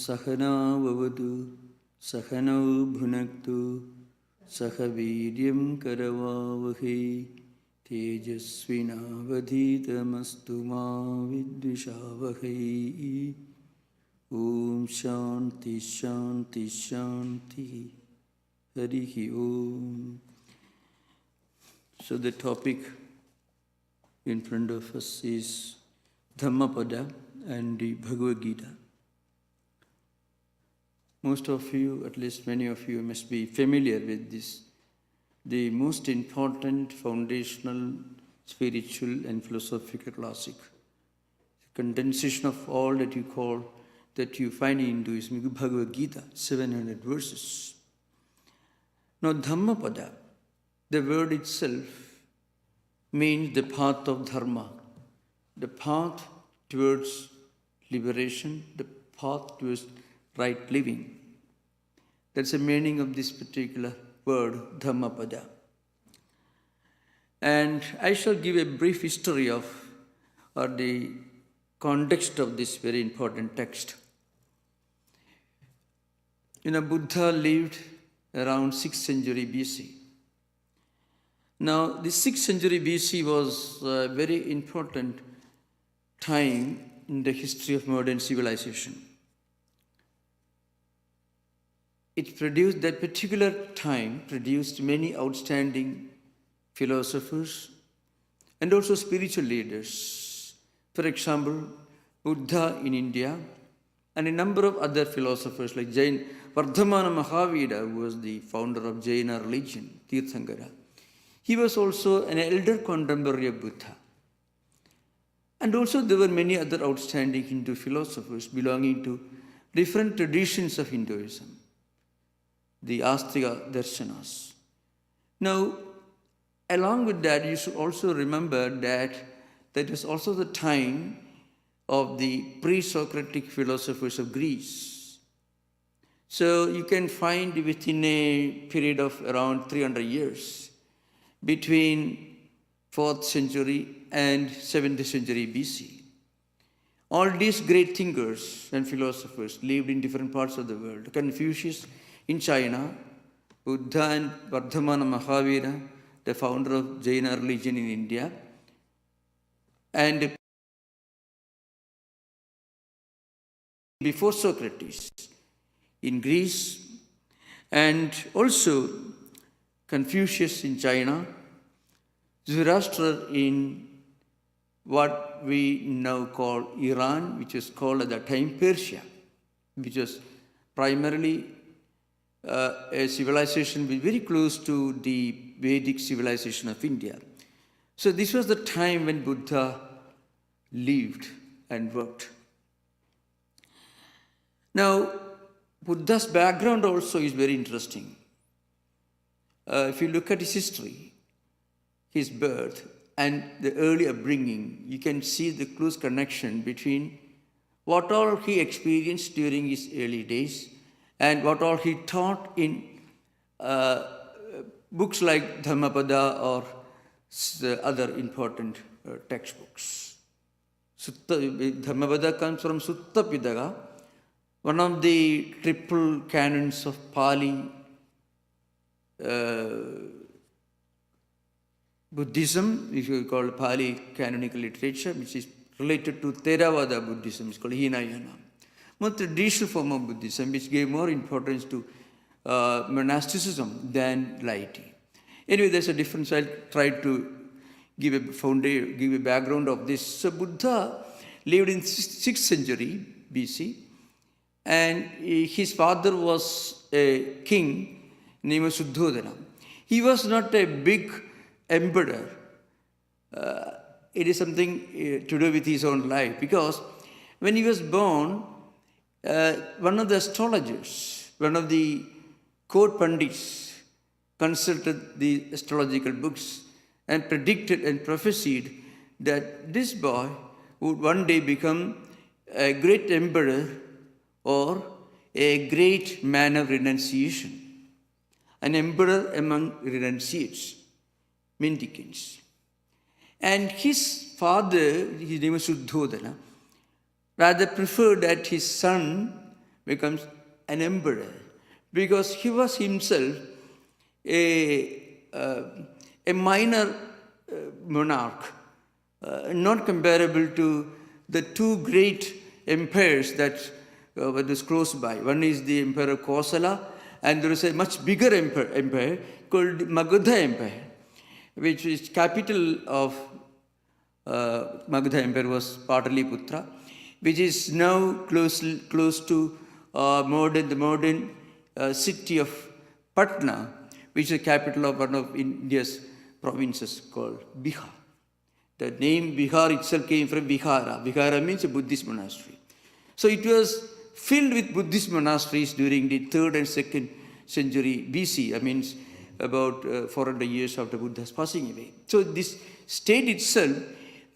Sahana Vavadu Sahanau Bhunaktu Sahaviryam Karavavahi Tejasvinavadhitamastu ma vidvishavahi. Om Shanti Shanti Shanti. Harihi Om. So the topic in front of us is Dhammapada and the Bhagavad Gita. Most of you, at least many of you, must be familiar with this. The most important foundational spiritual and philosophical classic. The condensation of all that you find in Hinduism, Bhagavad Gita, 700 verses. Now Dhammapada, the word itself, means the path of dharma, the path towards liberation, the path towards right living. That's the meaning of this particular word, Dhammapada. And I shall give a brief history of, or the context of this very important text. Buddha lived around 6th century BC. Now, the 6th century BC was a very important time in the history of modern civilization. That particular time produced many outstanding philosophers and also spiritual leaders. For example, Buddha in India and a number of other philosophers like Vardhamana Mahavira, who was the founder of Jaina religion, Tirthankara. He was also an elder contemporary of Buddha. And also there were many other outstanding Hindu philosophers belonging to different traditions of Hinduism, the Astika Darshanas. Now, along with that, you should also remember that that was also the time of the pre-Socratic philosophers of Greece. So you can find within a period of around 300 years, between 4th century and 7th century BC. All these great thinkers and philosophers lived in different parts of the world. Confucius in China, Buddha and Vardhamana Mahavira, the founder of Jaina religion in India, and before Socrates in Greece, and also Confucius in China, Zoroaster in what we now call Iran, which was called at that time Persia, which was primarily a civilization very close to the Vedic civilization of India. So this was the time when Buddha lived and worked. Now, Buddha's background also is very interesting. If you look at his history, his birth, and the early upbringing, you can see the close connection between what all he experienced during his early days and what all he taught in books like Dhammapada or other important textbooks. Dhammapada comes from Sutta Pitaka, one of the triple canons of Pali Buddhism, if you call Pali canonical literature, which is related to Theravada Buddhism, it's called Hinayana. More traditional form of Buddhism, which gave more importance to monasticism than laity. Anyway, there's a difference. I'll try to give a background of this. So Buddha lived in 6th century BC, and his father was a king named Suddhodana. He was not a big emperor. It is something to do with his own life, because when he was born, one of the astrologers, one of the court pandits, consulted the astrological books and predicted and prophesied that this boy would one day become a great emperor or a great man of renunciation, an emperor among renunciates, mendicants. And his father, his name was Suddhodana, rather preferred that his son becomes an emperor, because he was himself a minor monarch, not comparable to the two great empires that were just close by. One is the Emperor Kosala, and there is a much bigger empire called Magadha Empire, which is capital of Magadha Empire was Pataliputra, which is now close to the modern city of Patna, which is the capital of one of India's provinces called Bihar. The name Bihar itself came from Vihara. Vihara means a Buddhist monastery. So it was filled with Buddhist monasteries during the 3rd and 2nd century BC. I mean, about 400 years after Buddha's passing away. So this state itself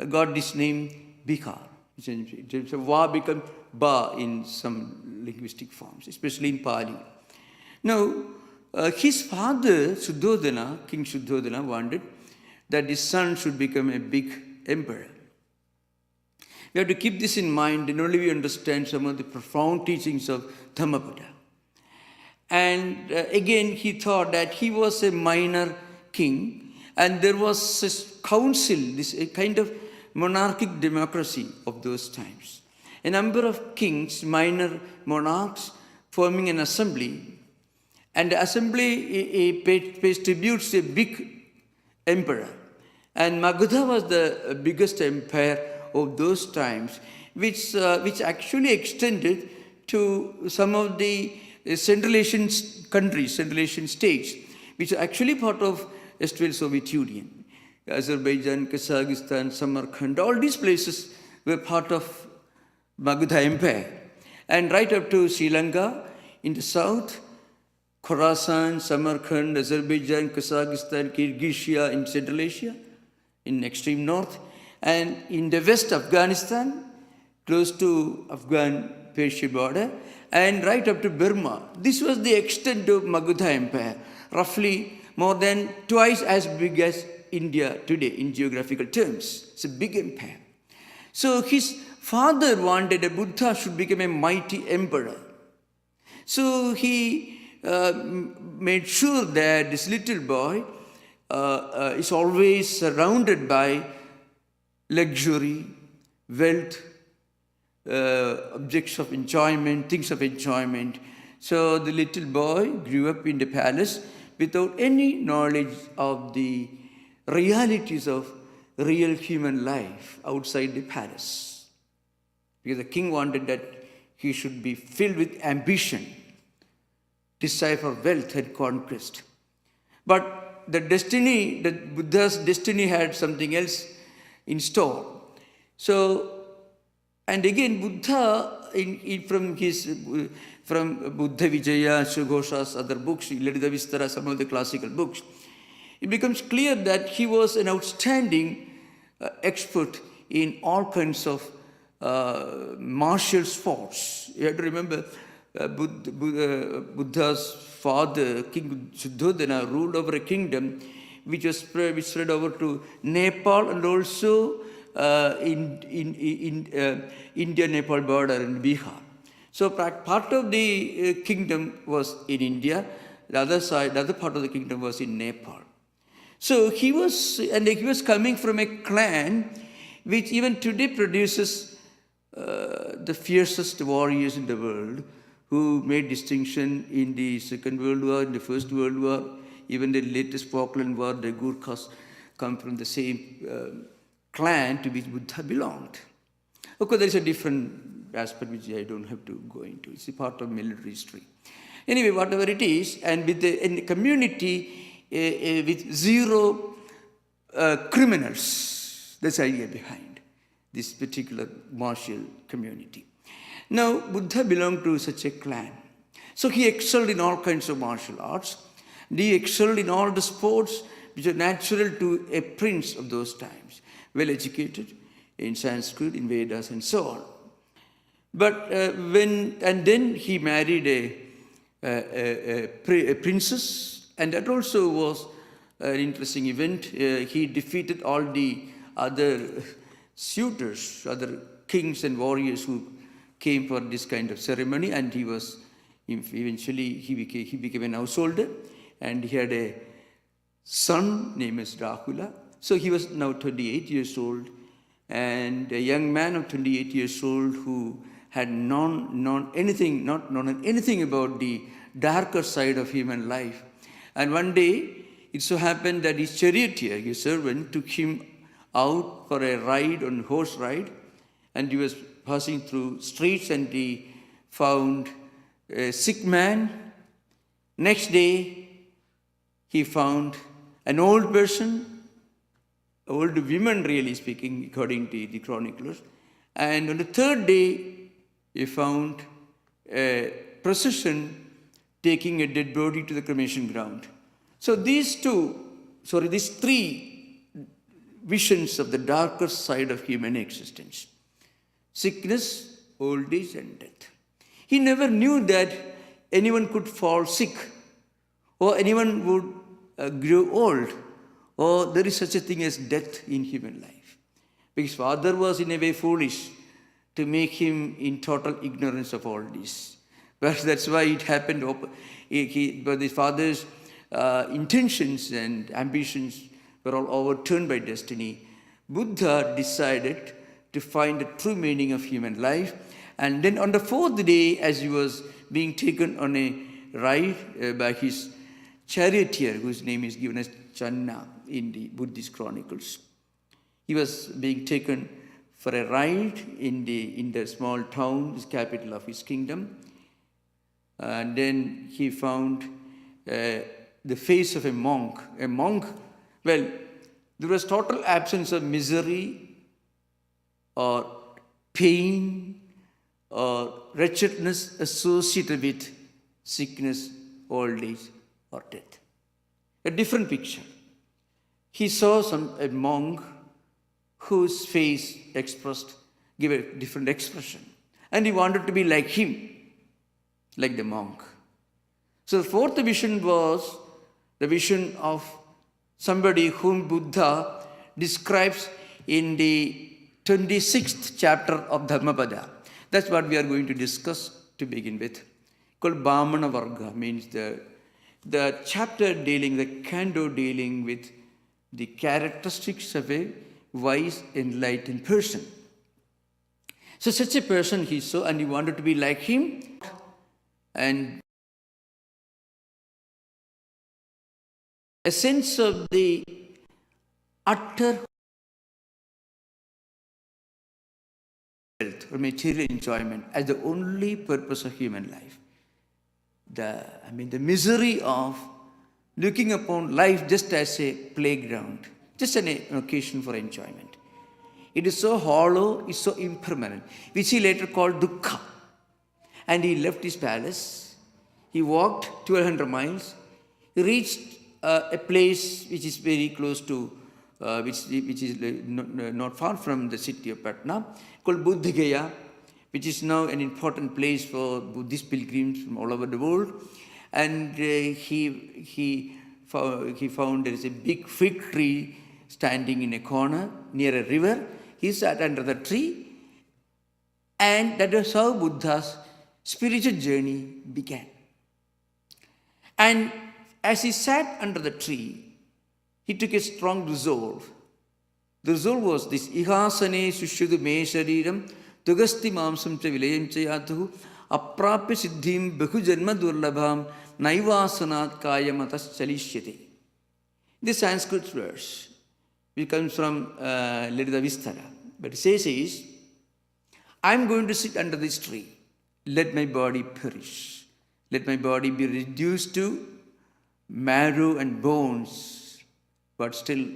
got this name Bihar. So Va become Ba in some linguistic forms, especially in Pali. Now, his father, Suddhodana, King Suddhodana, wanted that his son should become a big emperor. We have to keep this in mind, and only we understand some of the profound teachings of Dhammapada. And again, he thought that he was a minor king, and there was this council, a kind of monarchic democracy of those times. A number of kings, minor monarchs, forming an assembly, and the assembly pays tributes to a big emperor. And Magadha was the biggest empire of those times, which actually extended to some of the Central Asian countries, Central Asian states, which are actually part of ex-Soviet Soviet Union. Azerbaijan, Kazakhstan, Samarkand, all these places were part of Magadha Empire. And right up to Sri Lanka in the south, Khorasan, Samarkand, Azerbaijan, Kazakhstan, Kyrgyzstan in Central Asia, in extreme north, and in the west, Afghanistan, close to Afghan-Persia border, and right up to Burma. This was the extent of Magadha Empire, roughly more than twice as big as India today in geographical terms. It's a big empire. So his father wanted a Buddha should become a mighty emperor. So he made sure that this little boy is always surrounded by luxury, wealth, objects of enjoyment, things of enjoyment. So the little boy grew up in the palace without any knowledge of the realities of real human life outside the palace. Because the king wanted that he should be filled with ambition, desire for wealth and conquest. But the Buddha's destiny had something else in store. So, and again, Buddha, from Buddha Vijaya, Sughosa's other books, Lalita Vistara, some of the classical books, it becomes clear that he was an outstanding expert in all kinds of martial sports. You have to remember, Buddha's father, King Suddhodana, ruled over a kingdom which spread over to Nepal and also in India-Nepal border in Bihar. So part of the kingdom was in India, the other part of the kingdom was in Nepal. So he was coming from a clan which even today produces the fiercest warriors in the world, who made distinction in the Second World War, in the First World War, even the latest Falkland War. The Gurkhas come from the same clan to which Buddha belonged. Of course, there is a different aspect which I don't have to go into. It's a part of military history. Anyway, whatever it is, and with the community with zero criminals, that's the idea behind this particular martial community. Now, Buddha belonged to such a clan. So he excelled in all kinds of martial arts. He excelled in all the sports which are natural to a prince of those times, well educated in Sanskrit, in Vedas, and so on. But then he married a princess, and that also was an interesting event. He defeated all the other suitors, other kings and warriors who came for this kind of ceremony, and eventually he became an householder, and he had a son named as Rahula. So he was now 28 years old, and a young man of 28 years old who had not known anything about the darker side of human life. And one day, it so happened that his charioteer, his servant, took him out for a ride, on horse ride, and he was passing through streets, and he found a sick man. Next day, he found an old person, old women really speaking, according to the chroniclers. And on the third day, he found a procession taking a dead body to the cremation ground. So these three visions of the darker side of human existence: sickness, old age, and death. He never knew that anyone could fall sick, or anyone would grow old, or there is such a thing as death in human life. Because father was in a way foolish to make him in total ignorance of all this. But that's why it happened. But the father's intentions and ambitions were all overturned by destiny. Buddha decided to find the true meaning of human life. And then on the fourth day, as he was being taken on a ride by his charioteer, whose name is given as Channa in the Buddhist chronicles, he was being taken for a ride in the small town, the capital of his kingdom. And then he found the face of a monk. A monk, well, there was total absence of misery or pain or wretchedness associated with sickness, old age, or death. A different picture. He saw a monk whose face gave a different expression. And he wanted to be like him, like the monk. So the fourth vision was the vision of somebody whom Buddha describes in the 26th chapter of Dhammapada. That's what we are going to discuss to begin with. Called Bhamana Varga, means the chapter the canto dealing with the characteristics of a wise, enlightened person. So such a person he saw, and he wanted to be like him. And a sense of the utter wealth or material enjoyment as the only purpose of human life. The misery of looking upon life just as a playground, just an occasion for enjoyment. It is so hollow, it's so impermanent, which he later called dukkha. And he left his palace. He walked 1200 miles. He reached a place which is very close to, which is not far from the city of Patna, called Buddha Gaya, which is now an important place for Buddhist pilgrims from all over the world. And he found there is a big fig tree standing in a corner near a river. He sat under the tree, and that was how Buddha's spiritual journey began. And as he sat under the tree, he took a strong resolve. The resolve was this: ihasane sushudu me shariram tugasti mamsam cha vilayam cha yatuhu aprapya siddhim bahu janma durlabham naivasanat kayamatas chalishyate. This Sanskrit verse, which comes from Leda Vistara, but it says, I'm going to sit under this tree. Let my body perish. Let my body be reduced to marrow and bones. But still,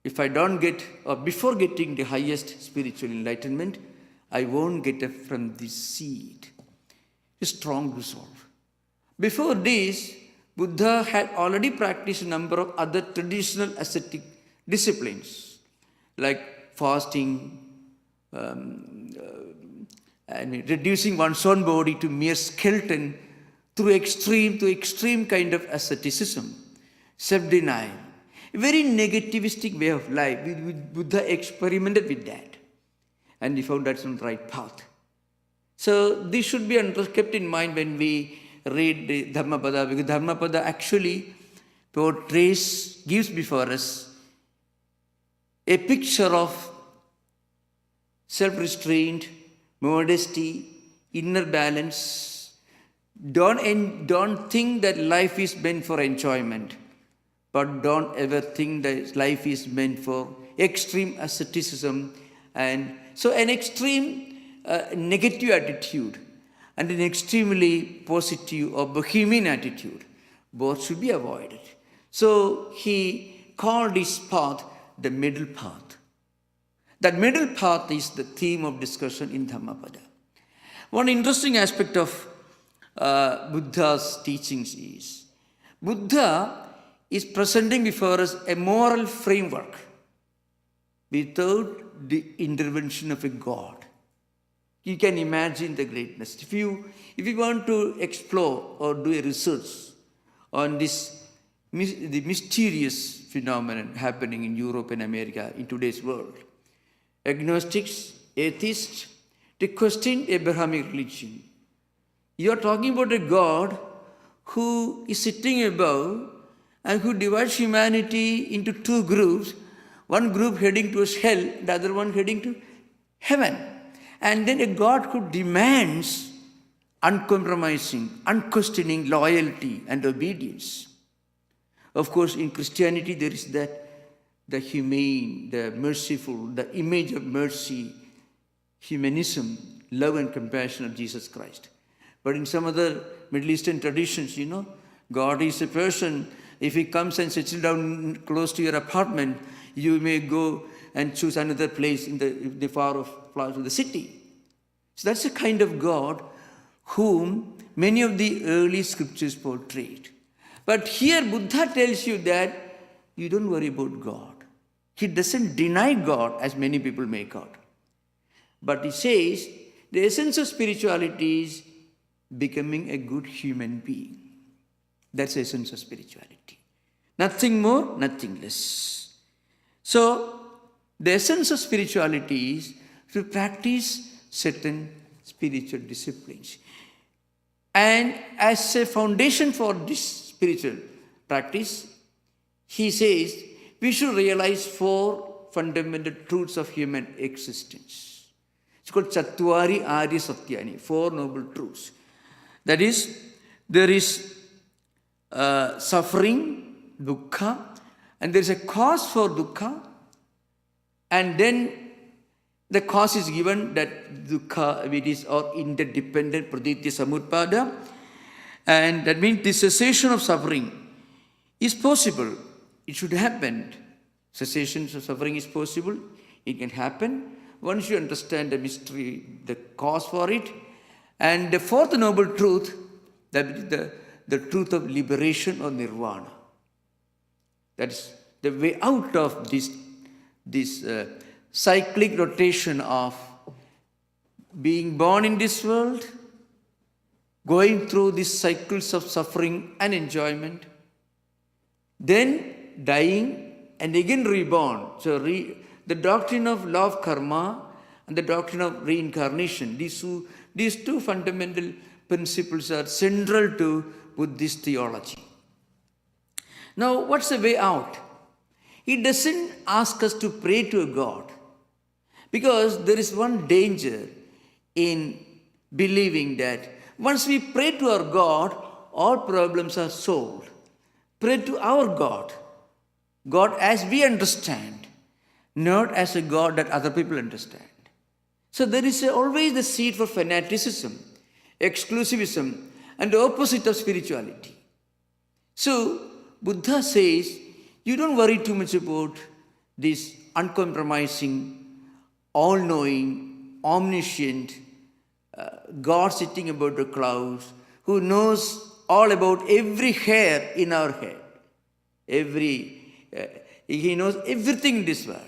if I don't get, or before getting the highest spiritual enlightenment, I won't get it from this seed. A strong resolve. Before this, Buddha had already practiced a number of other traditional ascetic disciplines, like fasting, and reducing one's own body to mere skeleton through extreme kind of asceticism, self-denial, a very negativistic way of life. Buddha experimented with that, and he found that's not the right path. So this should be kept in mind when we read the Dhammapada, because Dhammapada actually portrays, gives before us a picture of self-restraint, modesty, inner balance. Don't think that life is meant for enjoyment, but don't ever think that life is meant for extreme asceticism. And so an extreme negative attitude and an extremely positive or bohemian attitude, both should be avoided. So he called this path the middle path. That middle path is the theme of discussion in Dhammapada. One interesting aspect of Buddha's teachings is, Buddha is presenting before us a moral framework without the intervention of a God. You can imagine the greatness. If you want to explore or do a research on the mysterious phenomenon happening in Europe and America in today's world, agnostics, atheists, they question Abrahamic religion. You are talking about a God who is sitting above and who divides humanity into two groups, one group heading towards hell, the other one heading to heaven. And then a God who demands uncompromising, unquestioning loyalty and obedience. Of course, in Christianity, there is the humane, the merciful, the image of mercy, humanism, love and compassion of Jesus Christ. But in some other Middle Eastern traditions, God is a person. If he comes and settles down close to your apartment, you may go and choose another place in the far off part of the city. So that's the kind of God whom many of the early scriptures portrayed. But here Buddha tells you that you don't worry about God. He doesn't deny God as many people make out. But he says the essence of spirituality is becoming a good human being. That's the essence of spirituality. Nothing more, nothing less. So the essence of spirituality is to practice certain spiritual disciplines. And as a foundation for this spiritual practice, he says we should realize 4 fundamental truths of human existence. It's called Chattvari Arya Satyani, 4 noble truths. That is, there is suffering, dukkha, and there is a cause for dukkha, and then the cause is given that dukkha, it is or interdependent praditya samutpada, and that means the cessation of suffering is possible. It should happen. Cessation of suffering is possible. It can happen once you understand the mystery, the cause for it. And the 4th noble truth, that is the truth of liberation or nirvana. That is the way out of this cyclic rotation of being born in this world, going through these cycles of suffering and enjoyment, then dying and again reborn. So the doctrine of law of karma and the doctrine of reincarnation, these two fundamental principles are central to Buddhist theology. Now, what's the way out? He doesn't ask us to pray to a God, because there is one danger in believing that once we pray to our God, all problems are solved. Pray to our God, God as we understand, not as a God that other people understand. So there is always the seed for fanaticism, exclusivism, and the opposite of spirituality. So Buddha says, you don't worry too much about this uncompromising, all-knowing, omniscient God sitting above the clouds, who knows all about every hair in our head. He knows everything in this world.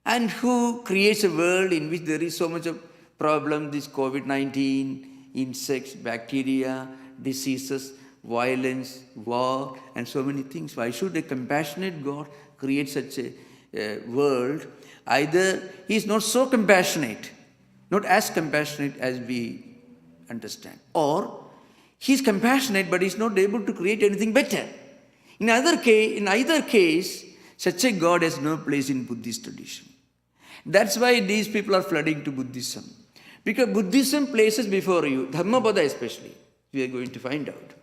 And who creates a world in which there is so much of problem, this COVID-19, insects, bacteria, diseases, violence, war, and so many things. Why should a compassionate God create such a world? Either he is not so compassionate, not as compassionate as we understand. Or he's compassionate, but he's not able to create anything better. In either case, such a God has no place in Buddhist tradition. That's why these people are flooding to Buddhism. Because Buddhism places before you, Dhammapada especially, we are going to find out.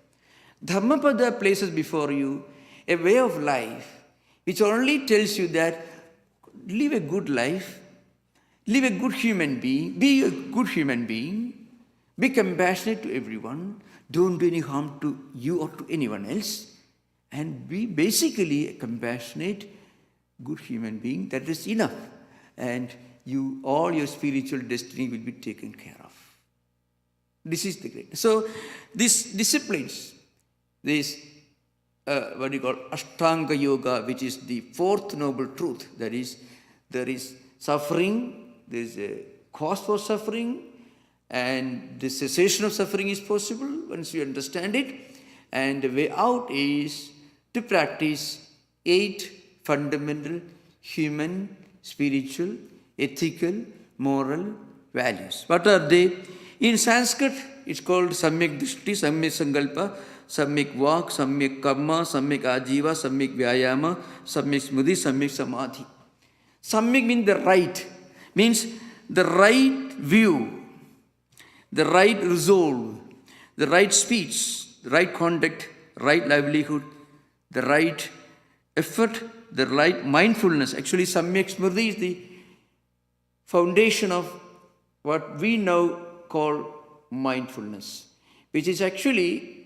Dhammapada places before you a way of life which only tells you that live a good life, live a good human being, be a good human being, be compassionate to everyone, don't do any harm to you or to anyone else, and be basically a compassionate, good human being. That is enough. And all your spiritual destiny will be taken care of. This is the great. So these disciplines, this what you call Ashtanga Yoga, which is the fourth noble truth. That is, there is suffering, there is a cause for suffering, and the cessation of suffering is possible once you understand it. And the way out is to practice 8 fundamental human, spiritual, ethical, moral values. What are they? In Sanskrit, it's called Samyak Drishti, Samyak Sankalpa, Samyak Vak, Samyak Karma, Samyak Ajiva, Samyak Vyayama, Samyak Smriti, Samyak Samadhi. Samyak means the right view, the right resolve, the right speech, the right conduct, right livelihood, the right effort, the right mindfulness. Actually, Samyak Smriti is the foundation of what we now call mindfulness, which is actually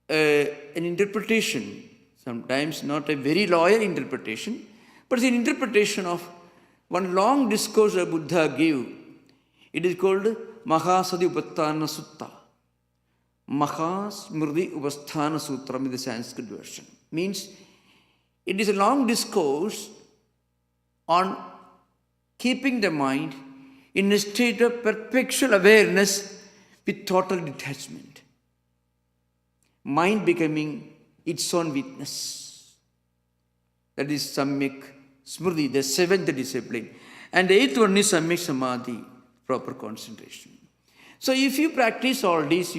an interpretation, sometimes not a very lawyer interpretation, but it's an interpretation of one long discourse that Buddha gave. It is called Mahasati Upasthana Sutta. Mahasmriti Upasthana Sutram is the Sanskrit version. Means it is a long discourse on keeping the mind in a state of perpetual awareness with total detachment. Mind becoming its own witness. That is Samyak Smriti, the 7th discipline. And the 8th one is Samyak Samadhi, proper concentration. So if you practice all these,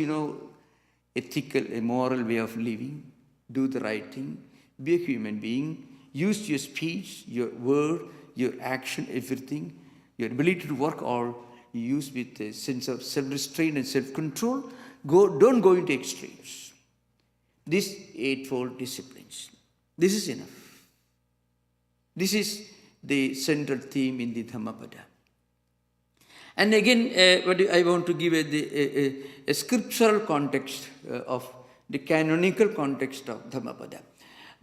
ethical, a moral way of living, do the right thing, be a human being, use your speech, your word, your action, everything, your ability to work all, you use with a sense of self-restraint and self-control. Don't go into extremes. These 8-fold disciplines. This is enough. This is the central theme in the Dhammapada. And again, I want to give a scriptural context of the canonical context of Dhammapada.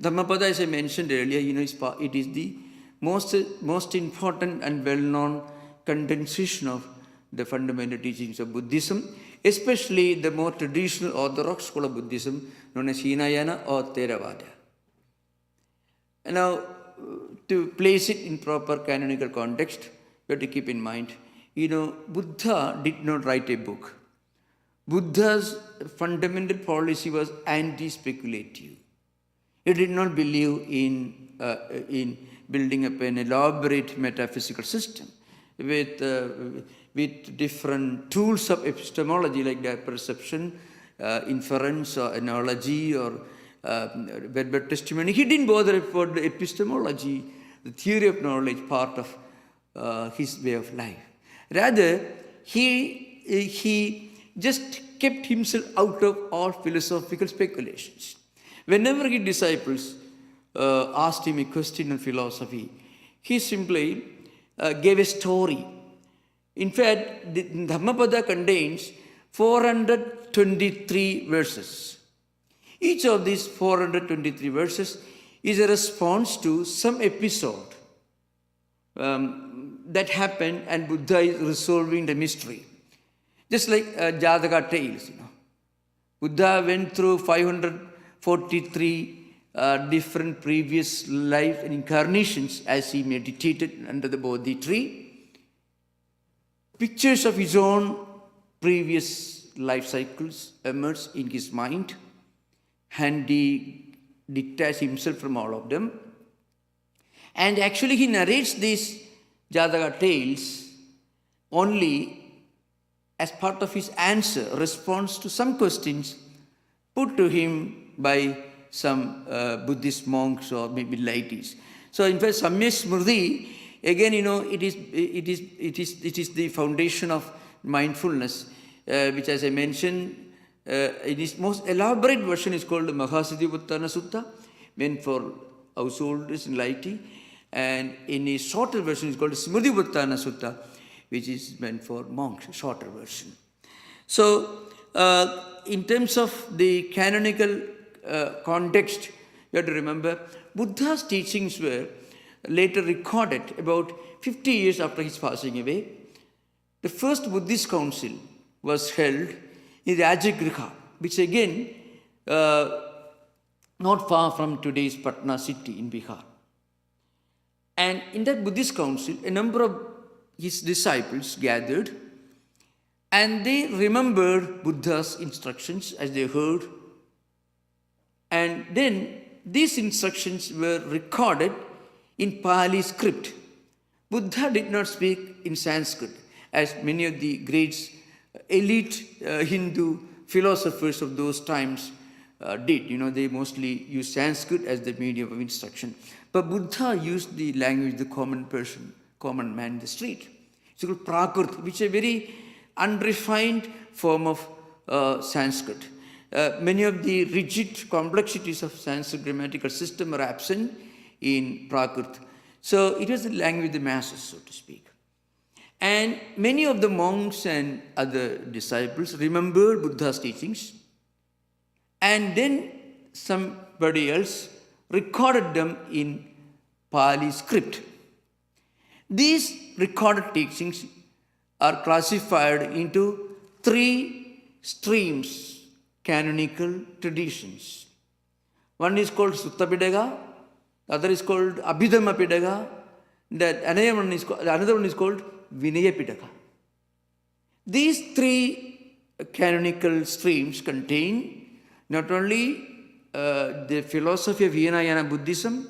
Dhammapada, as I mentioned earlier, it is the most important and well-known condensation of the fundamental teachings of Buddhism, especially the more traditional orthodox school of Buddhism known as Hinayana or Theravada. And now, to place it in proper canonical context, we have to keep in mind, Buddha did not write a book. Buddha's fundamental policy was anti-speculative. He did not believe in building up an elaborate metaphysical system with different tools of epistemology like their perception, inference or analogy or verbal testimony. He didn't bother about the epistemology, the theory of knowledge part of his way of life. Rather, he just kept himself out of all philosophical speculations. Whenever his disciples asked him a question on philosophy, he simply gave a story. In fact, the Dhammapada contains 423 verses. Each of these 423 verses is a response to some episode that happened and Buddha is resolving the mystery. Just like Jataka tales, Buddha went through 543 different previous life and incarnations as he meditated under the Bodhi tree. Pictures of his own previous life cycles emerged in his mind, and he detached himself from all of them. And actually he narrates these Jataka tales only as part of his answer, response to some questions put to him by some Buddhist monks or maybe laities. So in fact, Samyak Smriti, again, it is the foundation of mindfulness, which, as I mentioned, in its most elaborate version is called the Mahasiddhipattana Sutta, meant for householders and laity, and in a shorter version is called the Smritipattana Sutta, which is meant for monks, shorter version. So, in terms of the canonical context, you have to remember, Buddha's teachings were later recorded about 50 years after his passing away. The first Buddhist council was held in Rajagriha, which again, not far from today's Patna city in Bihar. And in that Buddhist council, a number of his disciples gathered, and they remembered Buddha's instructions as they heard. And then these instructions were recorded in Pali script. Buddha did not speak in Sanskrit, as many of the great elite Hindu philosophers of those times did. They mostly used Sanskrit as the medium of instruction. But Buddha used the language the common person, common man in the street. It's called Prakrit, which is a very unrefined form of Sanskrit. Many of the rigid complexities of Sanskrit grammatical system are absent in Prakrit. So it was the language of the masses, so to speak. And many of the monks and other disciples remembered Buddha's teachings, and then somebody else recorded them in Pali script. These recorded teachings are classified into 3 streams, canonical traditions. One is called Sutta Pitaka, the other is called Abhidhamma Pitaka, another one is called Vinaya Pitaka. These 3 canonical streams contain not only the philosophy of Hinayana Buddhism,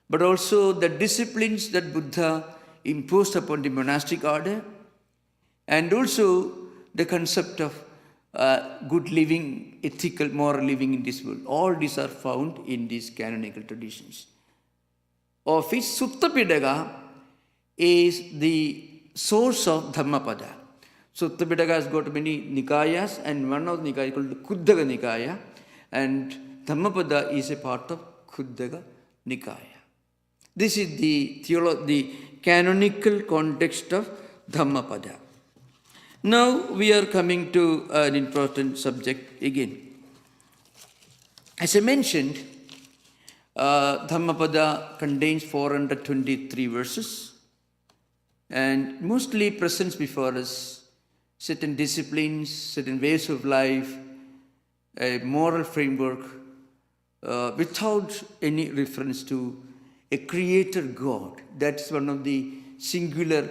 but also the disciplines that Buddha imposed upon the monastic order, and also the concept of good living, ethical, moral living in this world. All these are found in these canonical traditions. Of which Sutta Pitaka is the source of Dhammapada. Sutta Pitaka has got many Nikayas, and one of the Nikayas is called Khuddaka Nikaya, and Dhammapada is a part of Khuddaka Nikaya. This is the canonical context of Dhammapada. Now we are coming to an important subject again. As I mentioned, Dhammapada contains 423 verses and mostly presents before us certain disciplines, certain ways of life, a moral framework, without any reference to a creator God. That's one of the singular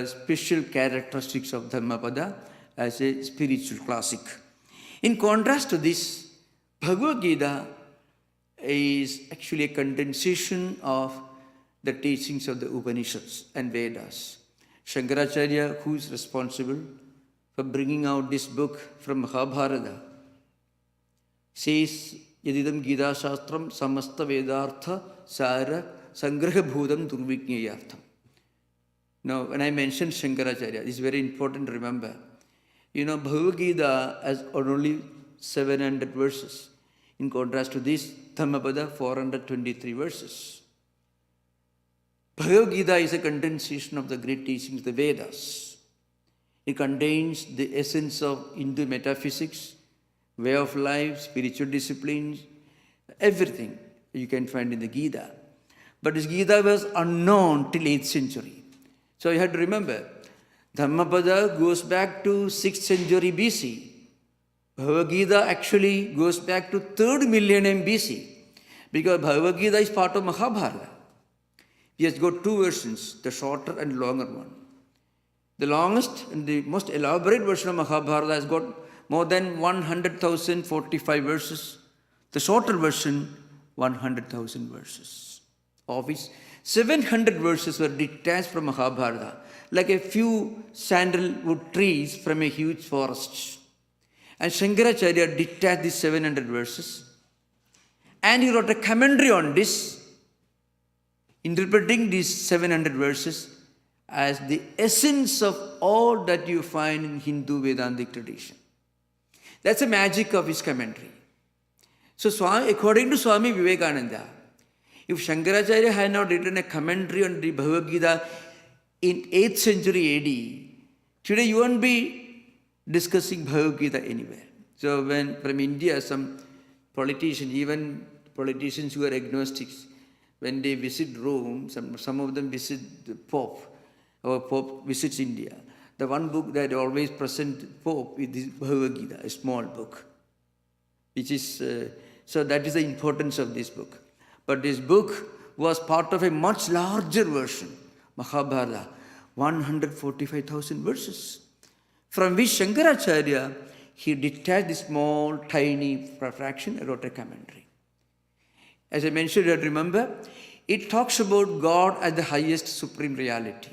special characteristics of Dhammapada as a spiritual classic. In contrast to this, Bhagavad Gita is actually a condensation of the teachings of the Upanishads and Vedas. Shankaracharya, who is responsible for bringing out this book from Mahabharata, says, Yadidam Gita Shastram Samasta Vedartha Sara Sangraha Bhudam Durvignayartham. Now, when I mentioned Shankaracharya, this is very important to remember. Bhagavad Gita has only 700 verses. In contrast to this, Dhammapada, 423 verses. Bhagavad Gita is a condensation of the great teachings of the Vedas. It contains the essence of Hindu metaphysics, way of life, spiritual disciplines, everything you can find in the Gita. But this Gita was unknown till 8th century. So you have to remember, Dhammapada goes back to 6th century BC. Bhagavad Gita actually goes back to 3rd millennium BC, because Bhagavad Gita is part of Mahabharata. He has got 2 versions, the shorter and longer one. The longest and the most elaborate version of Mahabharata has got more than 100,045 verses. The shorter version, 100,000 verses, of which 700 verses were detached from Mahabharata, like a few sandalwood trees from a huge forest. And Shankaracharya detached these 700 verses, and he wrote a commentary on this, interpreting these 700 verses as the essence of all that you find in Hindu Vedantic tradition. That's the magic of his commentary. So according to Swami Vivekananda, if Shankaracharya had not written a commentary on the Bhagavad Gita in 8th century AD, today you won't be discussing Bhagavad Gita anywhere. So when from India, some politicians, even politicians who are agnostics, when they visit Rome, some of them visit the Pope, our Pope visits India. The one book that always present Pope is this Bhagavad Gita, a small book, which is, so that is the importance of this book. But this book was part of a much larger version, Mahabharata, 145,000 verses, from which Shankaracharya, he detached this small, tiny fraction and wrote a commentary. As I mentioned, remember, it talks about God as the highest supreme reality.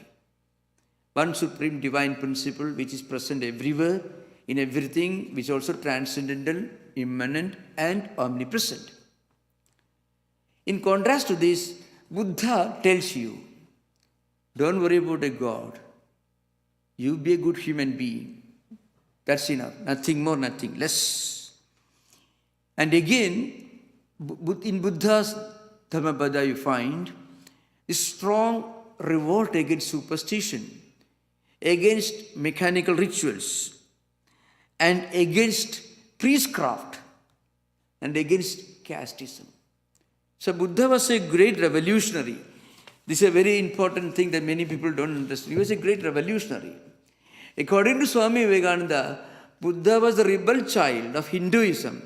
One supreme divine principle which is present everywhere, in everything, which is also transcendental, immanent, and omnipresent. In contrast to this, Buddha tells you, don't worry about a God. You be a good human being. That's enough. Nothing more, nothing less. And again, in Buddha's Dhammapada you find a strong revolt against superstition, against mechanical rituals, and against priestcraft, and against casteism. So Buddha was a great revolutionary. This is a very important thing that many people don't understand. He was a great revolutionary. According to Swami Vivekananda, Buddha was the rebel child of Hinduism.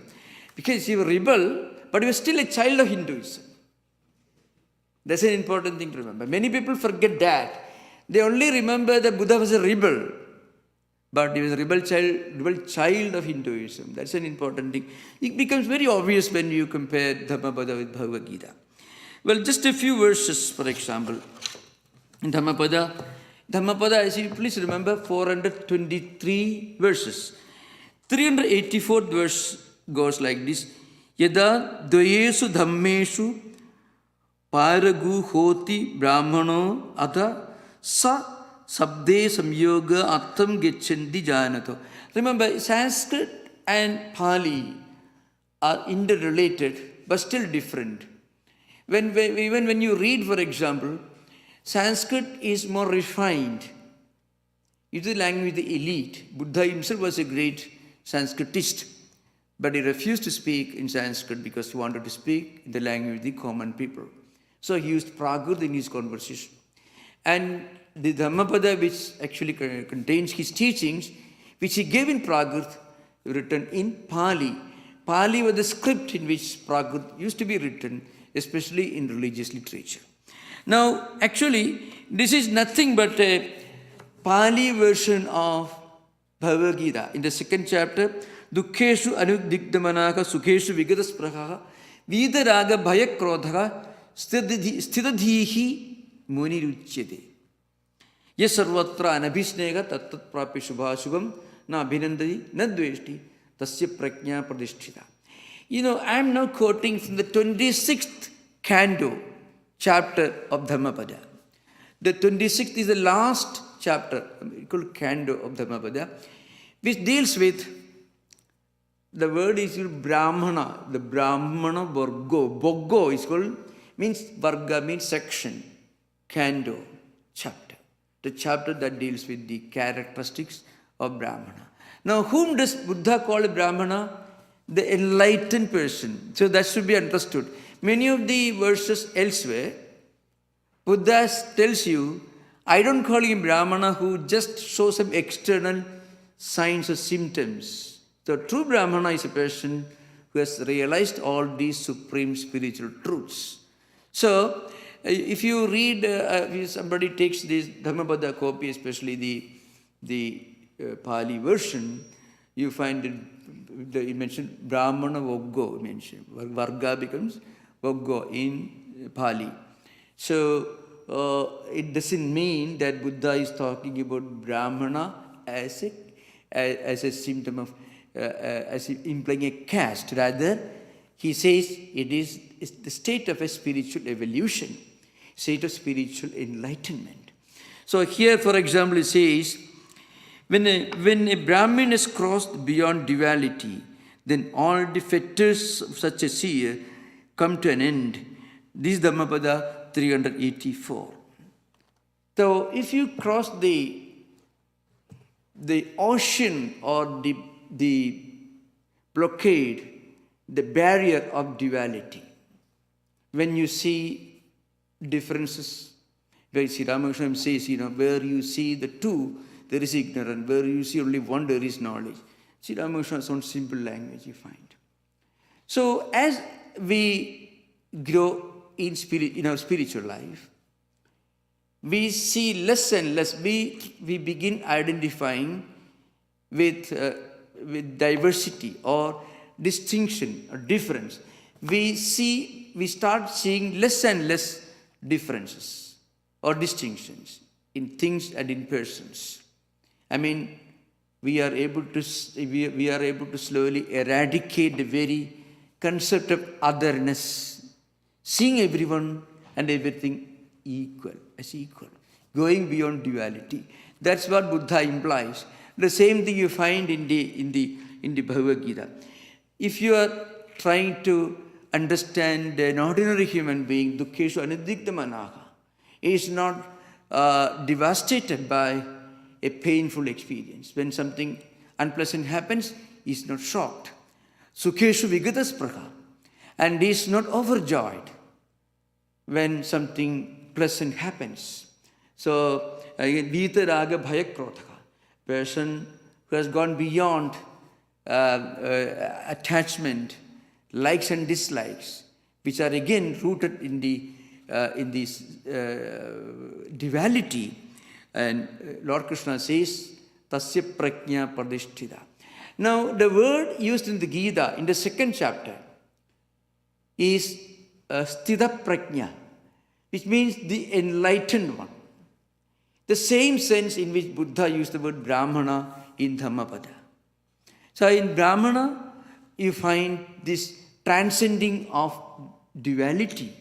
Because he was a rebel, but he was still a child of Hinduism. That's an important thing to remember. Many people forget that. They only remember that Buddha was a rebel, but he was a rebel child of Hinduism. That's an important thing. It becomes very obvious when you compare Dhammapada with Bhagavad Gita. Well, just a few verses, for example. In Dhammapada, as you please remember, 423 verses. 384th verse goes like this. Yada dvayesu dhammeshu paragu hoti brahmano atha sa sabde samyoga attam gecchandi janato. Remember, Sanskrit and Pali are interrelated, but still different. Even when you read, for example, Sanskrit is more refined. It is the language of the elite. Buddha himself was a great Sanskritist, but he refused to speak in Sanskrit because he wanted to speak in the language of the common people. So he used Prakrit in his conversation. And the Dhammapada, which actually contains his teachings, which he gave in Prakrit, written in Pali. Pali was the script in which Prakrit used to be written, especially in religious literature. Now, actually, this is nothing but a Pali version of Bhagavad Gita. In the second chapter, Dukkeshu anudikdamanaka sukheshu vigadaspraha vidaraga bhayakrodhaga stidadhihi muniruchyate. Yes sarvatra anabhisnega tattat prapi shubhashubham na abhinandadi na dveshti tasya prajna pradishthita. You know, I am now quoting from the 26th canto, chapter of Dhammapada. The 26th is the last chapter, called canto of Dhammapada, which deals with, the word is Brahmana, the Brahmana Vargo. Boggo is called, means Varga, means section, canto, chapter. The chapter that deals with the characteristics of Brahmana. Now, whom does Buddha call a Brahmana? The enlightened person. So that should be understood. Many of the verses elsewhere, Buddha tells you, I don't call him Brahmana who just shows some external signs or symptoms. The true Brahmana is a person who has realized all these supreme spiritual truths. So, if you read, if somebody takes this Dhammapada copy, especially the Pali version, you find it mentioned Brahmana Voggo mentioned. Varga becomes Voggo in Pali. So it doesn't mean that Buddha is talking about Brahmana as a symptom of, as implying a caste. Rather, he says it's the state of a spiritual evolution, state of spiritual enlightenment. So here, for example, it says, when a Brahmin is crossed beyond duality, then all the fetters of such a seer come to an end. This is Dhammapada 384. So if you cross the ocean or the blockade, the barrier of duality, when you see differences, where Sri Ramakrishna says, where you see the two, there is ignorance. Where you see only one, there is knowledge. Sri Ramakrishna's own simple language you find. So as we grow in our spiritual life, we see less and less. We begin identifying with diversity or distinction or difference. We start seeing less and less differences or distinctions in things and in persons. I mean, we are able to slowly eradicate the very concept of otherness, seeing everyone and everything as equal, going beyond duality. That's what Buddha implies. The same thing you find in the Bhagavad Gita. If you are trying to understand an ordinary human being, dukkeshu anidikta manaha, is not devastated by a painful experience. When something unpleasant happens, he is not shocked. Sukheshu vigataspраha, and he is not overjoyed when something pleasant happens. So again, vita raga bhayakrodhaka, person who has gone beyond attachment, likes and dislikes, which are again rooted in this duality. And Lord Krishna says, Tasya prajna pradishtita. Now, the word used in the Gita, in the second chapter, is sthita prajna, which means the enlightened one. The same sense in which Buddha used the word Brahmana in Dhammapada. So in Brahmana, you find this transcending of duality.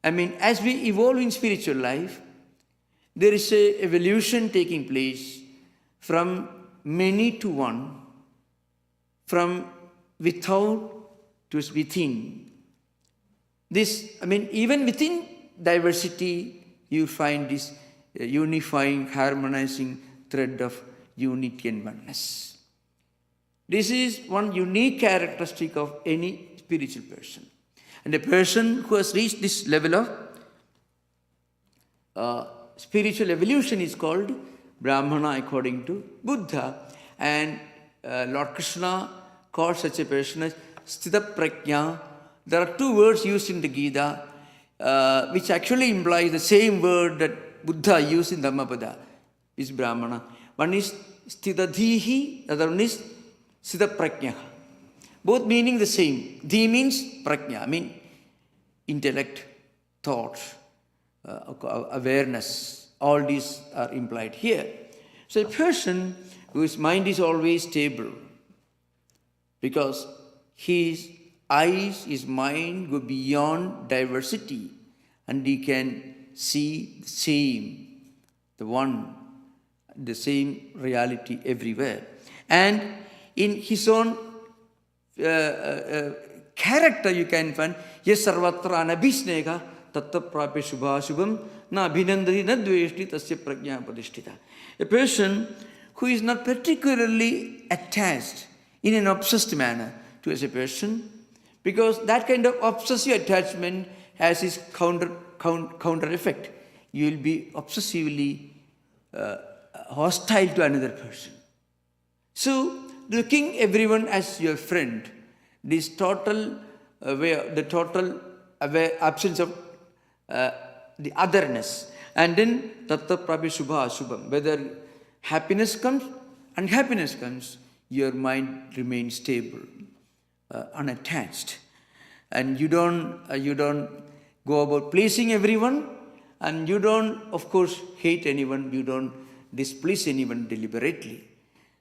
I mean, as we evolve in spiritual life, there is a evolution taking place from many to one, from without to within. Even within diversity, you find this unifying, harmonizing thread of unity and oneness. This is one unique characteristic of any spiritual person. And a person who has reached this level of spiritual evolution is called Brahmana according to Buddha. And Lord Krishna calls such a person as Sthita Prajna. There are two words used in the Gita which actually imply the same word that Buddha used in Dhammapada, is Brahmana. One is Sthitadhihi, the other one is Sthita Prajna. Both meaning the same. Dhi means Prajna, intellect, thoughts, awareness. All these are implied here. So a person whose mind is always stable, because his eyes, his mind go beyond diversity, and he can see the same reality everywhere. And in his own character you can find, yes sarvatra anabhisneka tatta prape shubhashubham na abhinandati na dveshti tasya prajna padishtita. A person who is not particularly attached in an obsessed manner to as a person, because that kind of obsessive attachment has its counter effect. You will be obsessively hostile to another person. So, looking everyone as your friend, this total absence of the otherness, and then tatta prapi shubha ashubham, whether happiness comes, unhappiness comes, your mind remains stable, unattached, and you don't go about pleasing everyone, and you don't, of course, hate anyone, you don't displease anyone deliberately.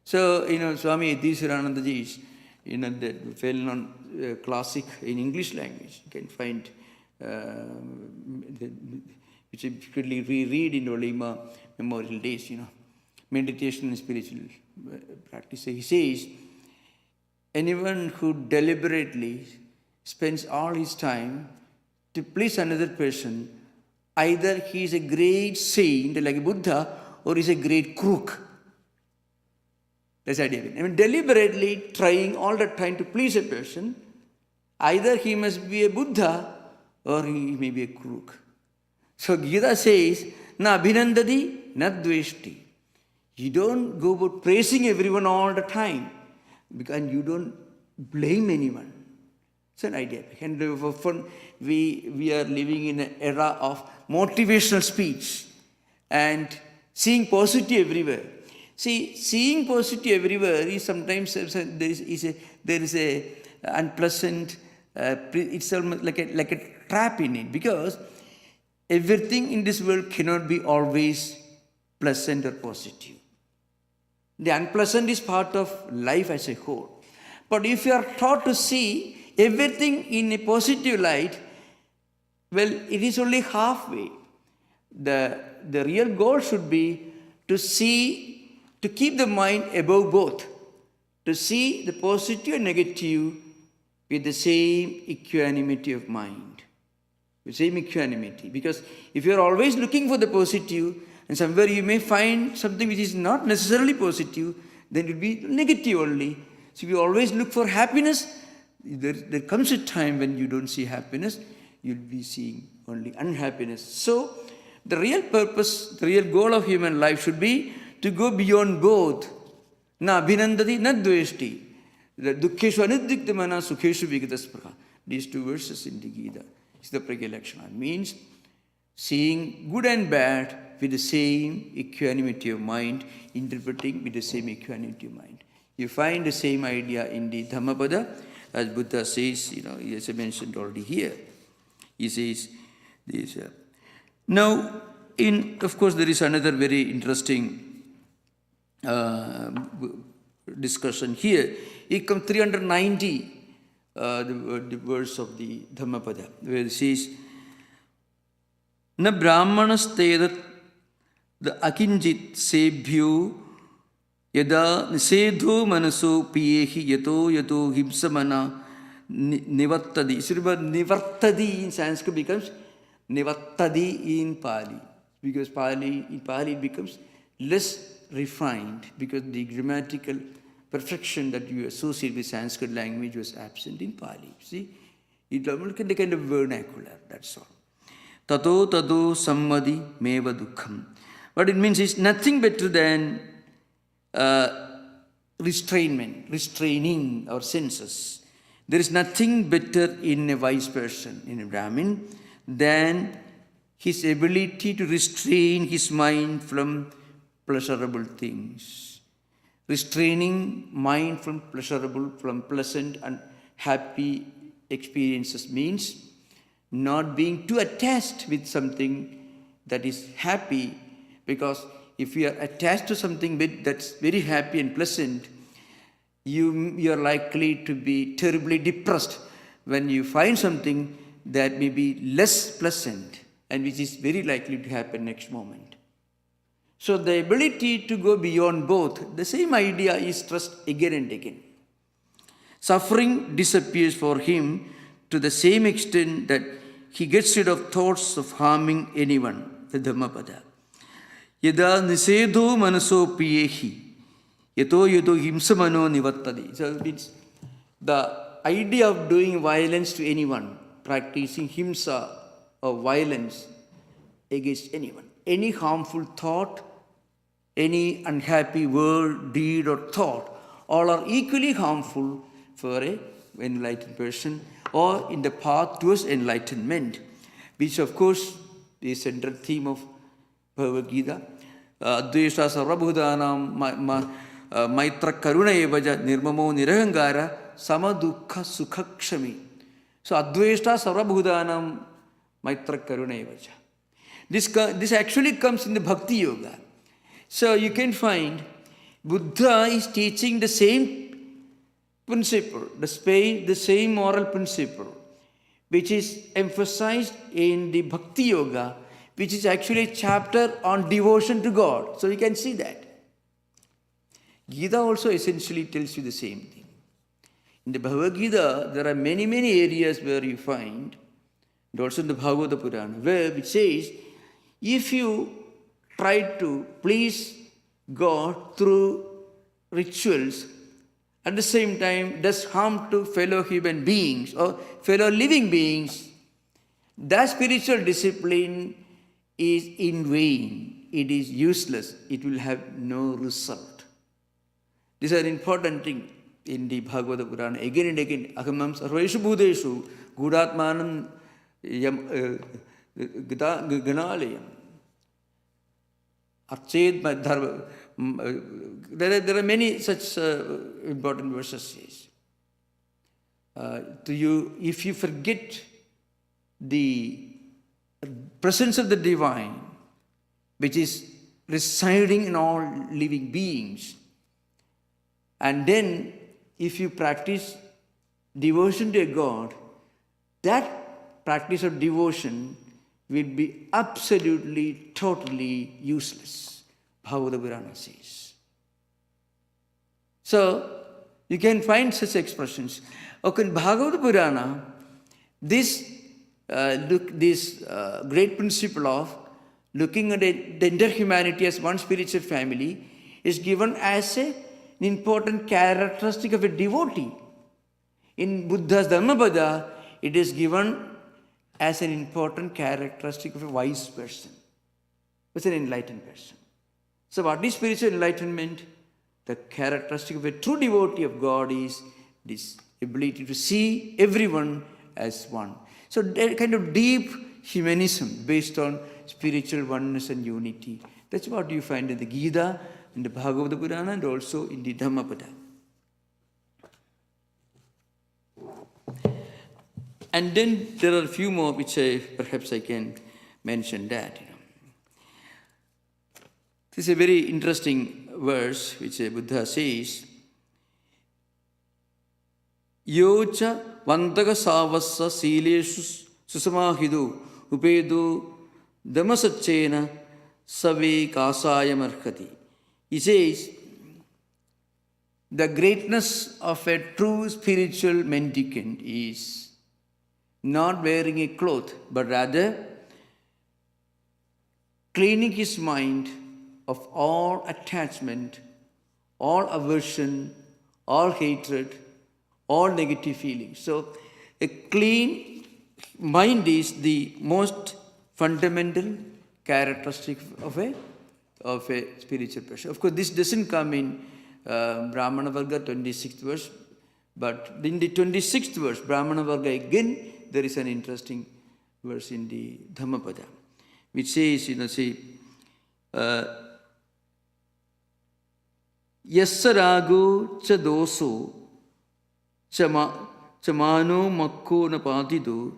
So, Swami Tattwamananda is, the well-known classic in English language. You can find, which you could reread in Olima Memorial Days, meditation and spiritual practice. So he says, anyone who deliberately spends all his time to please another person, either he is a great saint like a Buddha or is a great crook. That's the idea. Deliberately trying all the time to please a person, either he must be a Buddha or he may be a crook. So Gita says, na abhinandati, na dveshti. You don't go about praising everyone all the time, and you don't blame anyone. It's an idea. And often we are living in an era of motivational speech and seeing positive everywhere. See, seeing positive everywhere is sometimes there is a unpleasant. It's almost like a trap in it, because everything in this world cannot be always pleasant or positive. The unpleasant is part of life as a whole. But if you are taught to see everything in a positive light, well, it is only halfway. The real goal should be to keep the mind above both, to see the positive and negative with the same equanimity of mind, the same equanimity. Because if you are always looking for the positive, and somewhere you may find something which is not necessarily positive, then it will be negative only. So if you always look for happiness, there comes a time when you don't see happiness, you'll be seeing only unhappiness. So the real purpose, the real goal of human life should be to go beyond both. Na abhinandati, na dveshti. Dukkeshu anudiktamana sukheshu vigataspraha. These two verses in the Gita is the Pragyalakshana. It means seeing good and bad with the same equanimity of mind, interpreting with the same equanimity of mind. You find the same idea in the Dhammapada, as Buddha says, as I mentioned already here. He says this. Now, of course, there is another very interesting discussion here. It comes 390, the verse of the Dhammapada, where it says, Na brahmanastedat the akinjit sebhyo yada nisedho manaso piyehi yato himsamana nivattadi. So nivattadi in Sanskrit becomes nivattadi in Pali. Because in Pali it becomes less refined, because the grammatical perfection that you associate with Sanskrit language was absent in Pali. See, it almost the kind of vernacular, that's all. Tato sammadi meva dukkham. What it means is nothing better than restraining our senses. There is nothing better in a wise person, in a Brahmin, than his ability to restrain his mind from pleasurable things. Restraining mind from pleasant and happy experiences means not being too attached with something that is happy, because if you are attached to something that's very happy and pleasant, you are likely to be terribly depressed when you find something that may be less pleasant and which is very likely to happen next moment. So the ability to go beyond both, the same idea is stressed again and again. Suffering disappears for him to the same extent that he gets rid of thoughts of harming anyone, the Dhammapada. Yada nisedho manaso piyehi, yato himsamano nivattadi. So it's the idea of doing violence to anyone, practicing himsa or violence against anyone. Any harmful thought, any unhappy word, deed or thought, all are equally harmful for an enlightened person or in the path towards enlightenment, which of course is the central theme of Bhagavad Gita. Advesha sarvabhudanam maitra karuna evaja nirmamo nirahangara samadukha sukhakshami. So Advesha sarvabhudanam Maitra Karunevacha. This actually comes in the Bhakti Yoga. So you can find Buddha is teaching the same principle, the same moral principle, which is emphasized in the Bhakti Yoga, which is actually a chapter on devotion to God. So you can see that. Gita also essentially tells you the same thing. In the Bhagavad Gita, there are many, many areas where you find, and also in the Bhagavad Purana, where it says, if you try to please God through rituals, at the same time does harm to fellow human beings or fellow living beings, that spiritual discipline is in vain. It is useless. It will have no result. This is an important thing in the Bhagavad Purana. Again and again, ahamam sarveshu bhuteshu gudatmanam ganalayam arched dharma. There are many such important verses. If you forget the presence of the divine, which is residing in all living beings, and then if you practice devotion to a God, that practice of devotion will be absolutely, totally useless. Bhagavad Purana says. So, you can find such expressions. Okay, in Bhagavad Purana, this great principle of looking at the entire humanity as one spiritual family is given as an important characteristic of a devotee. In Buddha's Dhammapada, it is given as an important characteristic of a wise person, as an enlightened person. So what is spiritual enlightenment? The characteristic of a true devotee of God is this ability to see everyone as one. So a kind of deep humanism based on spiritual oneness and unity. That's what you find in the Gita, in the Bhagavad Purana, and also in the Dhammapada. And then there are a few more which perhaps I can mention that. This is a very interesting verse which Buddha says, Yocha Vantaga Savasa Sileshu Susamahidu Upedu Dhamasachena Save Kasayam Arhati. He says, the greatness of a true spiritual mendicant is not wearing a cloth, but rather cleaning his mind of all attachment, all aversion, all hatred, all negative feelings. So a clean mind is the most fundamental characteristic of a spiritual person. Of course, this doesn't come in Brahmana Varga 26th verse, but in the 26th verse, Brahmana Varga again, there is an interesting verse in the Dhammapada, which says, Yassarago cha doso chamano makko na patidu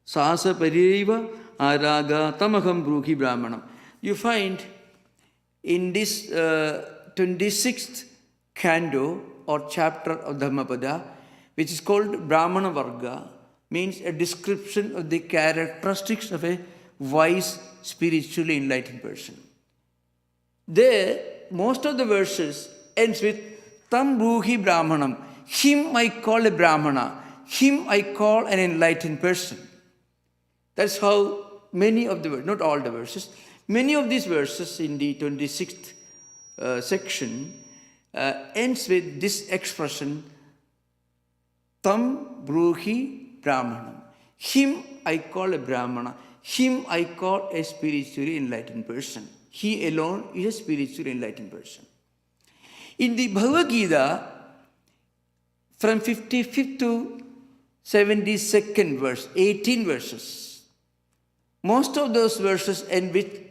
sasa pariva araga tamaham bruhi brahmanam. You find in this 26th canto or chapter of Dhammapada, which is called Brahmana Varga, means a description of the characteristics of a wise, spiritually enlightened person. There, most of the verses ends with Tam Bruhi Brahmanam. Him I call a Brahmana. Him I call an enlightened person. That's how many of the verses, not all the verses, many of these verses in the 26th section ends with this expression, Tam Bruhi Brahmanam. Him I call a Brahmana. Him I call a spiritually enlightened person. He alone is a spiritually enlightened person. In the Bhagavad Gita, from 55th to 72nd verse, 18 verses, most of those verses end with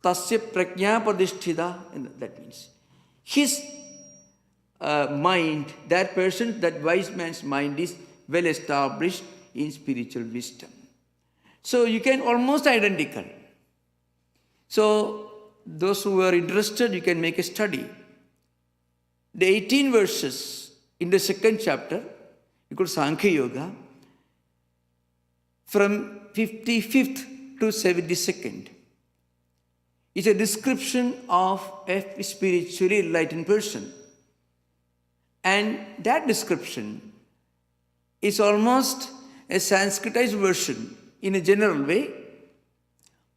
Tasya Prajna Padishthita, and that means his mind, that person, that wise man's mind is well established in spiritual wisdom. So you can almost identical. So those who are interested, you can make a study. The 18 verses in the second chapter, you call Sankhya Yoga, from 55th to 72nd, is a description of a spiritually enlightened person. And that description is almost a Sanskritized version in a general way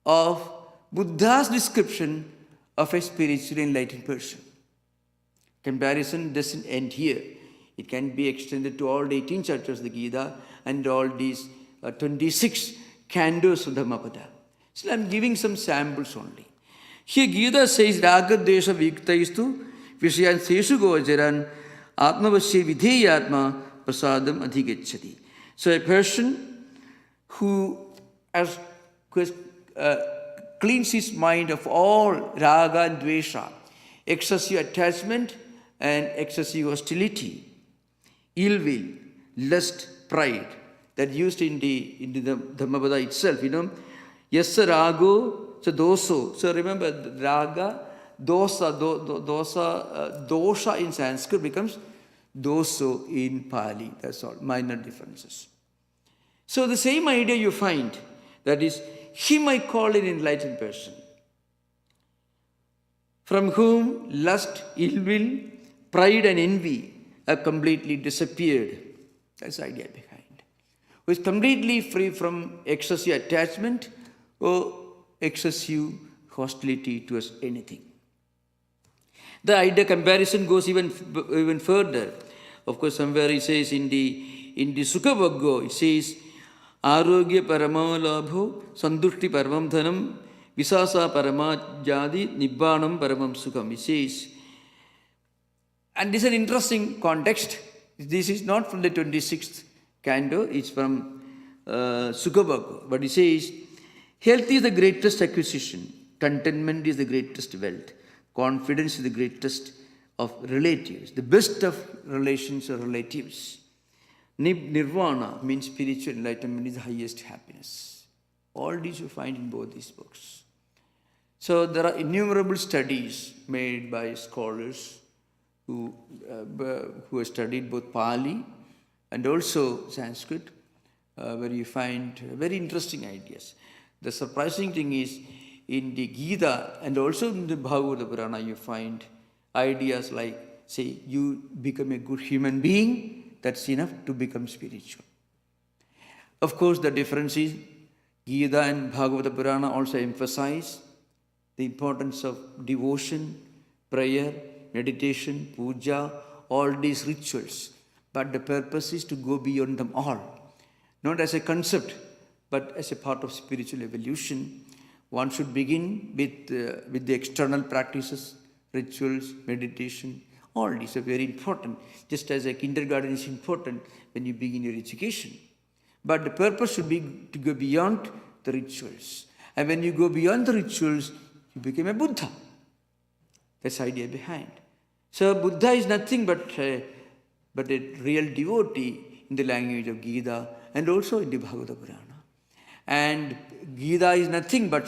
of Buddha's description of a spiritually enlightened person. Comparison doesn't end here. It can be extended to all the 18 chapters of the Gita and all these 26 cantos of Dhammapada. So I'm giving some samples only. Here Gita says, Raga Desha Viktaistu Vishayan Seshu Gojaran Atmavasya Vidheyatma Prasadam Adhigachati. So a person who has cleans his mind of all raga and dvesha, excessive attachment and excessive hostility, ill will, lust, pride, that used in the Dhammapada itself, Yasa rago, so doso. So remember, raga, dosa, dosha in Sanskrit becomes doso in Pali. That's all, minor differences. So the same idea you find, that is, him I call an enlightened person, from whom lust, ill will, pride and envy have completely disappeared. That's the idea behind. Who is completely free from excessive attachment or excessive hostility towards anything. The idea comparison goes even further. Of course, somewhere it says in the Sukha Bhagavad, it says, Arogya Paramalabho, Sandushti Paramam Dhanam, Visasa Paramajadi, Nibbanam Paramam Sukham. It says, and this is an interesting context. This is not from the 26th canto, it's from Sukha Bhagavad. But it says, health is the greatest acquisition, contentment is the greatest wealth, confidence is the greatest of relatives. The best of relations are relatives. Nirvana means spiritual enlightenment is the highest happiness. All these you find in both these books. So there are innumerable studies made by scholars who have studied both Pali and also Sanskrit, where you find very interesting ideas. The surprising thing is, in the Gita and also in the Bhagavad Purana, you find ideas like, say, you become a good human being, that's enough to become spiritual. Of course, the difference is Gita and Bhagavad Purana also emphasize the importance of devotion, prayer, meditation, puja, all these rituals. But the purpose is to go beyond them all. Not as a concept, but as a part of spiritual evolution. One should begin with the external practices, rituals, meditation. All these are very important, just as a kindergarten is important when you begin your education. But the purpose should be to go beyond the rituals. And when you go beyond the rituals, you become a Buddha. That's the idea behind. So Buddha is nothing but a real devotee in the language of Gita and also in the Bhagavad Purana. And Gita is nothing but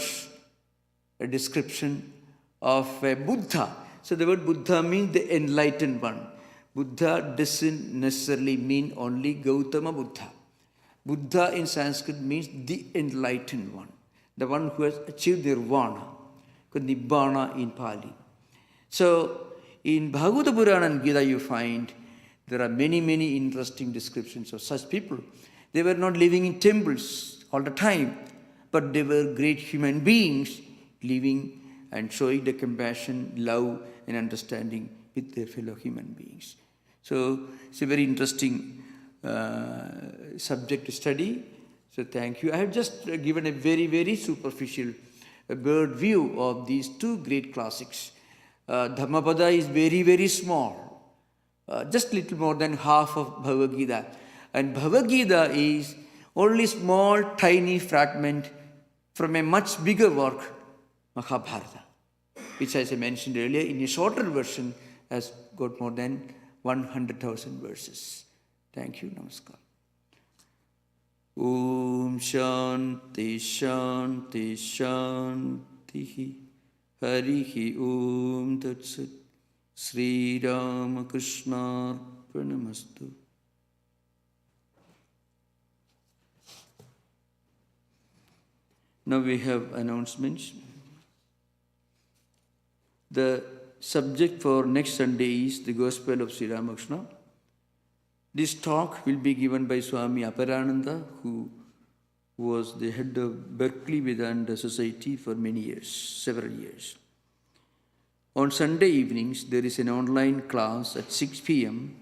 a description of a Buddha. So the word Buddha means the enlightened one. Buddha doesn't necessarily mean only Gautama Buddha. Buddha in Sanskrit means the enlightened one, the one who has achieved nirvana, Nibbana in Pali. So in Bhagavad Purana and Gita you find there are many, many interesting descriptions of such people. They were not living in temples all the time, but they were great human beings living and showing the compassion, love and understanding with their fellow human beings. So it's a very interesting subject to study. So thank you. I have just given a very, very superficial bird view of these two great classics. Dhammapada is very, very small, just little more than half of Bhagavad Gita. And Bhagavad Gita is only small, tiny fragment from a much bigger work, Mahabharata, which, as I mentioned earlier, in a shorter version has got more than 100,000 verses. Thank you. Namaskar. Om Shanti Shanti Shanti. Harihi Om Tat Sat. Sri Ramakrishna Arpanamastu. Now we have announcements. The subject for next Sunday is the Gospel of Sri Ramakrishna. This talk will be given by Swami Aparananda, who was the head of Berkeley Vedanta Society for many years, several years. On Sunday evenings, there is an online class at 6 p.m.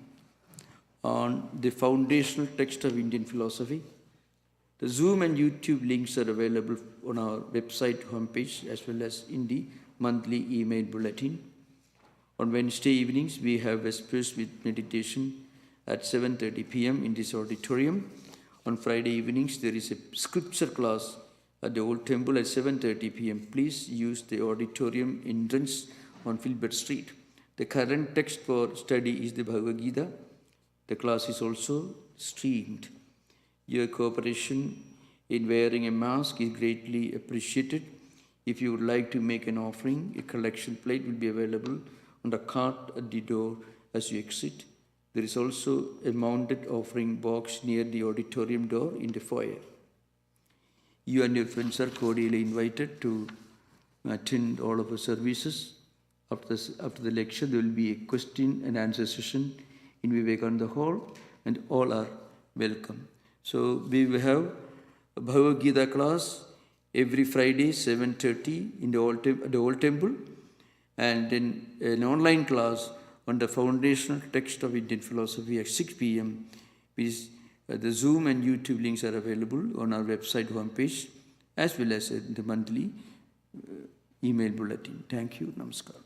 on the foundational text of Indian philosophy. The Zoom and YouTube links are available on our website homepage as well as in the monthly email bulletin. On Wednesday evenings, we have Vespers with meditation at 7:30 p.m. in this auditorium. On Friday evenings, there is a scripture class at the Old Temple at 7:30 p.m. Please use the auditorium entrance on Filbert Street. The current text for study is the Bhagavad Gita. The class is also streamed. Your cooperation in wearing a mask is greatly appreciated. If you would like to make an offering, a collection plate will be available on the cart at the door as you exit. There is also a mounted offering box near the auditorium door in the foyer. You and your friends are cordially invited to attend all of our services. After the lecture, there will be a question and answer session in Vivekananda Hall, and all are welcome. So we will have a Bhagavad Gita class every Friday, 7:30 in the Old Temple, and then an online class on the foundational text of Indian philosophy at 6 p.m. The Zoom and YouTube links are available on our website homepage as well as in the monthly email bulletin. Thank you. Namaskar.